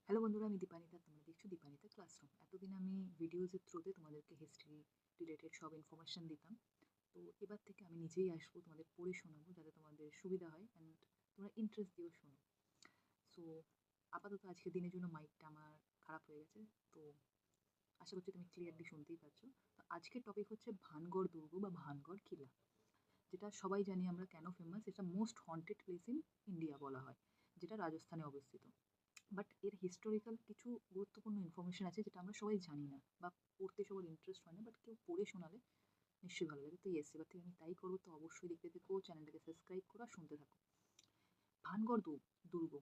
Hello বন্ধুরা, আমি দীপানিতা। তোমরা দেখছো দীপানিতা ক্লাসরুম। এতদিন আমি ভিডিওজের থ্রুতে তোমাদেরকে হিস্ট্রি রিলেটেড সব ইনফরমেশন দিতাম। তো এবার থেকে আমি নিজেই আসবো, তোমাদের পড়ে শোনাবো যাতে তোমাদের সুবিধা হয় অ্যান্ড তোমরা ইন্টারেস্ট দিয়েও শোনো। সো আপাতত আজকের দিনের জন্য মাইকটা আমার খারাপ হয়ে গেছে, তো আশা করছি তুমি ক্লিয়ারলি শুনতেই পাচ্ছ। তো আজকের টপিক হচ্ছে ভানগড় দুর্গ বা ভানগড় কিলা, যেটা সবাই জানি আমরা কেন ফেমাস। এটা most haunted place in India বলা হয়, যেটা রাজস্থানে অবস্থিত। বাট এর হিস্টোরিক্যাল কিছু গুরুত্বপূর্ণ ইনফরমেশন আছে যেটা আমরা সবাই জানি না বা পড়তে সবার ইন্টারেস্ট হয় না, বাট কেউ পড়ে শোনালে নিশ্চয়ই ভালো লাগে। তো ইয়েস, এবার থেকে আমি তাই করবো। তো অবশ্যই দেখতে থেকো, চ্যানেলটাকে সাবস্ক্রাইব করো আর শুনতে থাকো। ভানগড় দুর্গ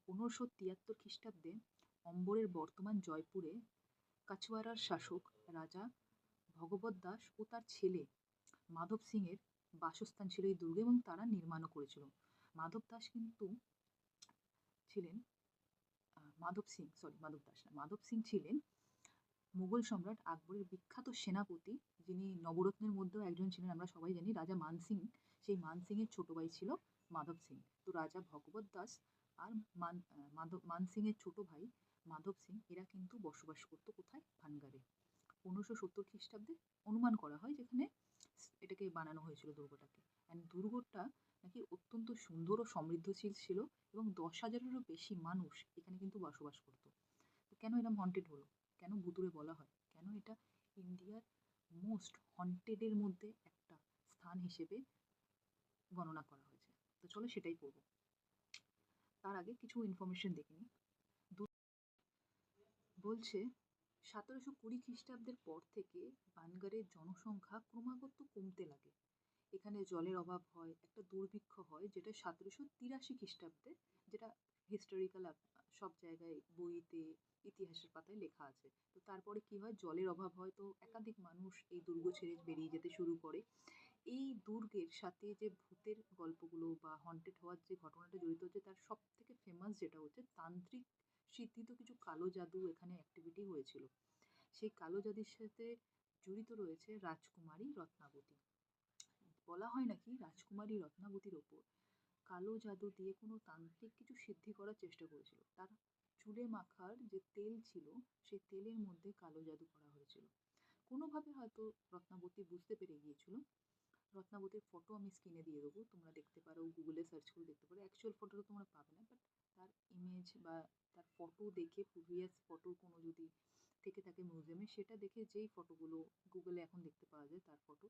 1573 খ্রিস্টাব্দে অম্বরের বর্তমান জয়পুরে কাছওয়ারার শাসক রাজা ভগবত দাস ও তার ছেলে মাধব সিং এর বাসস্থান ছিল এই দুর্গে, এবং তারা নির্মাণও করেছিল। মাধব দাস কিন্তু ছিলেন মাধব দাস না, মাধব সিং ছিলেন মুঘল সম্রাট আকবরের বিখ্যাত সেনাপতি, যিনি নবরত্নের মধ্যেও একজন ছিলেন। আমরা সবাই জানি রাজা মানসিং, সেই মানসিং এর ছোট ভাই ছিল মাধব সিং। তো রাজা ভগবত দাস আর মানসিং এর ছোট ভাই মাধব সিং এরা কিন্তু বসবাস করতো কোথায়? ভানগারে। 1570 খ্রিস্টাব্দে অনুমান করা হয়, যেখানে এটাকে বানানো হয়েছিল দুর্গটাকে। অ্যান্ড দুর্গটা নাকি অত্যন্ত সুন্দর ও সমৃদ্ধশীল ছিল, এবং 10,000-এরও বেশি মানুষ এখানে কিন্তু বসবাস করতো। তো কেন এরকম হন্টেড হলো, কেন ভুতুড়ে বলা হয়, কেন এটা ইন্ডিয়ার মোস্ট হন্টেডের মধ্যে একটা স্থান হিসেবে গণনা করা হয়েছে? তো চলো সেটাই পড়বো। তার আগে কিছু ইনফরমেশন দেখে নিই। বলছে 1720 খ্রিস্টাব্দের পর থেকে বানগারের জনসংখ্যা ক্রমাগত কমতে লাগে। এখানে জলের অভাব হয়, একটা দুর্ভিক্ষ হয়, যেটা 1783 খ্রিস্টাব্দে, যেটা হিস্টোরিক্যাল সব জায়গায় বইতে ইতিহাসের পাতায় লেখা আছে। তো তারপরে কি হয়, জলের অভাব হয়, তো একাধিক মানুষ এই দুর্গ ছেড়ে বেরিয়ে যেতে শুরু করে। এই দুর্গের সাথে যে ভূতের গল্পগুলো বা হন্টেড হওয়ার যে ঘটনাটা জড়িত হচ্ছে, তার সব থেকে ফেমাস যেটা হচ্ছে তান্ত্রিক সিদ্ধিত কিছু কালো জাদু এখানে অ্যাক্টিভিটি হয়েছিল। সেই কালো জাদুর সাথে জড়িত রয়েছে রাজকুমারী রত্নাবতী। বলা হয় নাকি রাজকুমারী রত্নাবতীর ওপর কালো জাদু দিয়ে কোনো তান্ত্রিক কিছু সিদ্ধি করার চেষ্টা করেছিল। তার চুলে মাখার যে তেল ছিল, সেই তেলের মধ্যে কালো জাদু করা হয়েছিল। কোনোভাবে হয়তো রত্নাবতী বুঝতে পেরে গিয়েছিল। রত্নাবতীর ফটো আমি স্ক্রিনে দিয়ে দেবো, তোমরা দেখতে পারো, গুগলে সার্চ করে দেখতে পারো। অ্যাকচুয়াল ফটোটা তোমরা পাবে না, বাট তার ইমেজ বা তার ফটো দেখে, প্রিভিয়াস ফটো কোনো যদি থেকে থাকে মিউজিয়ামে, সেটা দেখে যেই ফটোগুলো গুগলে এখন দেখতে পাওয়া যায় তার ফটো,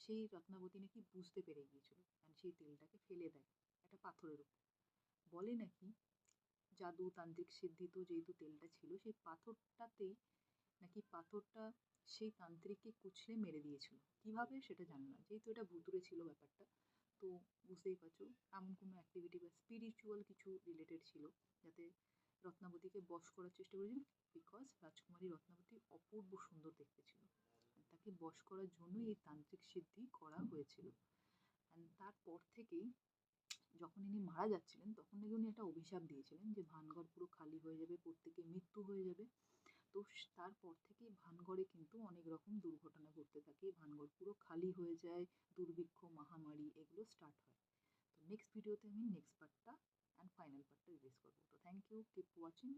সেই রত্নাবতী নাকি বুঝতে পেরে গিয়েছিল অ্যান্ড সেই তেলটাকে ফেলে দেয় একটা পাথরের উপর। বলে নাকি জাদু তান্ত্রিক সিদ্ধিত যেহেতু তেলটা ছিল, সেই পাথরটাতেই নাকি পাথরটা সেই তান্ত্রিককে কুচলে মেরে দিয়েছিল। কিভাবে সেটা জানি না, যেহেতু এটা ভুতুড়ে ছিল ব্যাপারটা। তো বুঝতেই পারছো, এমন কোনো অ্যাক্টিভিটি বা স্পিরিচুয়াল কিছু রিলেটেড ছিল, যাতে রত্নাবতীকে বশ করার চেষ্টা করেছিল। বিকজ রাজকুমারী রত্নাবতী অপূর্ব সুন্দর দেখতে ছিল, তাকে বশ করার জন্যই এই তান্ত্রিক সিদ্ধি করা হয়েছিল। অ্যান্ড তারপর থেকেই যখন ইনি মারা যাচ্ছিলেন, তখন নাকি উনি একটা অভিশাপ দিয়েছিলেন যে ভানগড় পুরো খালি হয়ে যাবে, প্রত্যেকের মৃত্যু হয়ে যাবে। তো তারপর থেকেই ভানগড়ে কিন্তু অনেক রকম দুর্ঘটনা ঘটতে থাকে, ভানগড় পুরো খালি হয়ে যায়, দুর্ভিক্ষ, মহামারী এগুলো স্টার্ট হয়। তো নেক্সট ভিডিওতে আমি নেক্সট পার্টটা অ্যান্ড ফাইনাল পার্টটা রিলিজ করবো। তো থ্যাংক ইউ, কিপ ওয়াচিং।